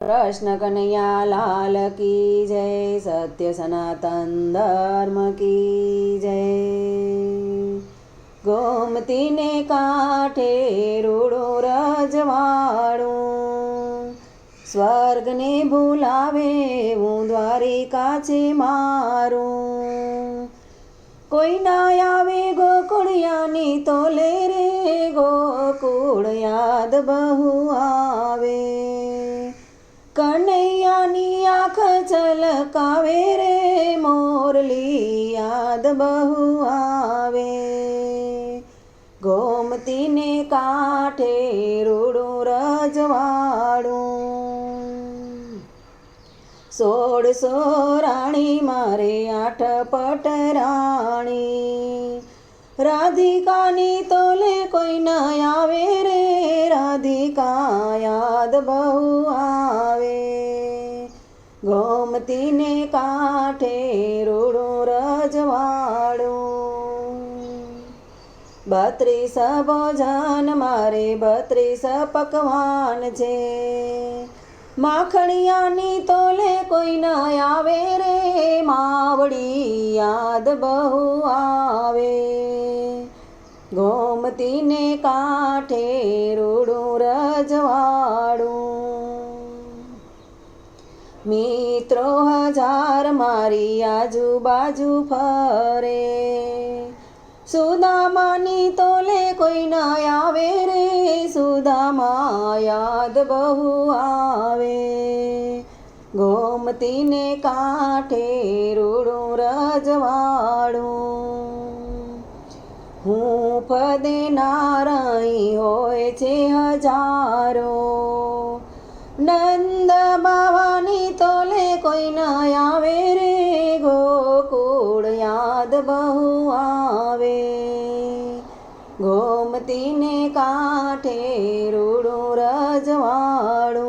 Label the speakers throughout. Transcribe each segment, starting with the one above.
Speaker 1: कृष्ण कन्हैया लाल की जय। सत्य सनातन धर्म की जय। गोमती ने कांठे रूड़ो रजवाड़ूं, स्वर्ग ने भूलावे हूँ द्वारिका छे मारूं। कोई ना आवे गोकुड़ियानी तोले रे, गोकुड़ याद बहु आवे। कन्हैयानी आँख झलकावे रे, मोरली याद बहु आवे। गोमती ने कांठे रूड़ूं रजवाड़ूं, 16 राणी मारे 8 पटराणी। राधिकानी तोले कोई न आवे रे, राधिका याद बहु आवे। गोमती ने कांठे रूड़ूं रजवाड़ूं, 32 भोजन मारे 32 पकवान छे। माखणियानी तोले कोई न आवे रे, मावड़ी याद बहु आवे। गोमती ने कांठे रूड़ूं रजवाड़ूं, मित्रो 1000 मारी आजू बाजू फरे। सुदामानी तोले कोई न आवे रे, सुदामा याद बहु आवे। गोमती ने कांठे रूड़ूं रजवाड़ूं, हूँफ देनाराई होय छे हजारो। नंद बावानी तोले कोई न आवे रे, गोकुळ याद बहु आवे। गोमती ने कांठे रूड़ूं रजवाड़ूं,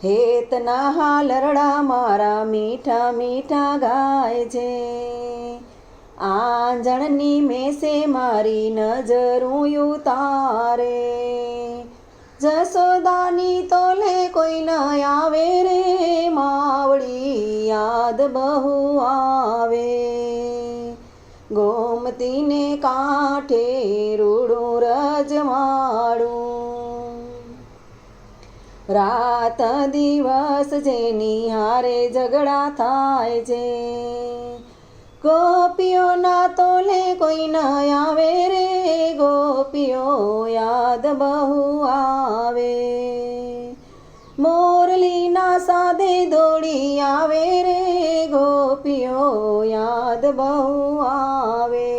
Speaker 1: हेतना हालरड़ा मारा मीठा मीठा गाय छे। आंजणनी मेसे मारी नजरूं उतारे। जसोदानी तोले कोई न आवे रे, मावड़ी याद बहु आवे। गोमती ने कांठे रूड़ूं रजवाड़ूं, रात दिवस जेनी हारे झगड़ा थाय छे। गोपीओ ना तोले कोई न आवे रे, गोपीओ याद बहु आवे। मोरली ना सादे दौड़ी आवे रे, गोपीओ याद बहु आवे।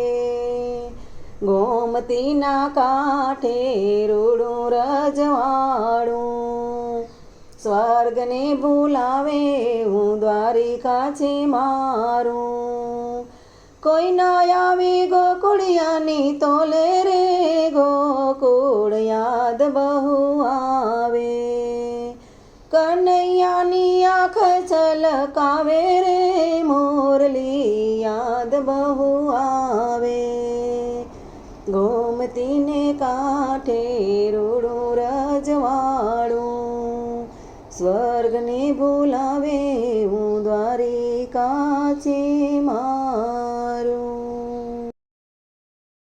Speaker 1: गोमती ना कांठे रूड़ूं रजवाड़ूं, स्वर्ग ने भूलावे हूँ द्वारिका छे मारूं। कोई ना आवे गोकुड़ियानी तोले रे, गोकुळ याद बहु आवे। कन्हैयानी आँख झलकावे रे, मोरली याद बहु आवे। गोमती ने कांठे रूड़ूं रजवाड़ूं, स्वर्ग ने भूलावे हूँ द्वारिका छे मारूं।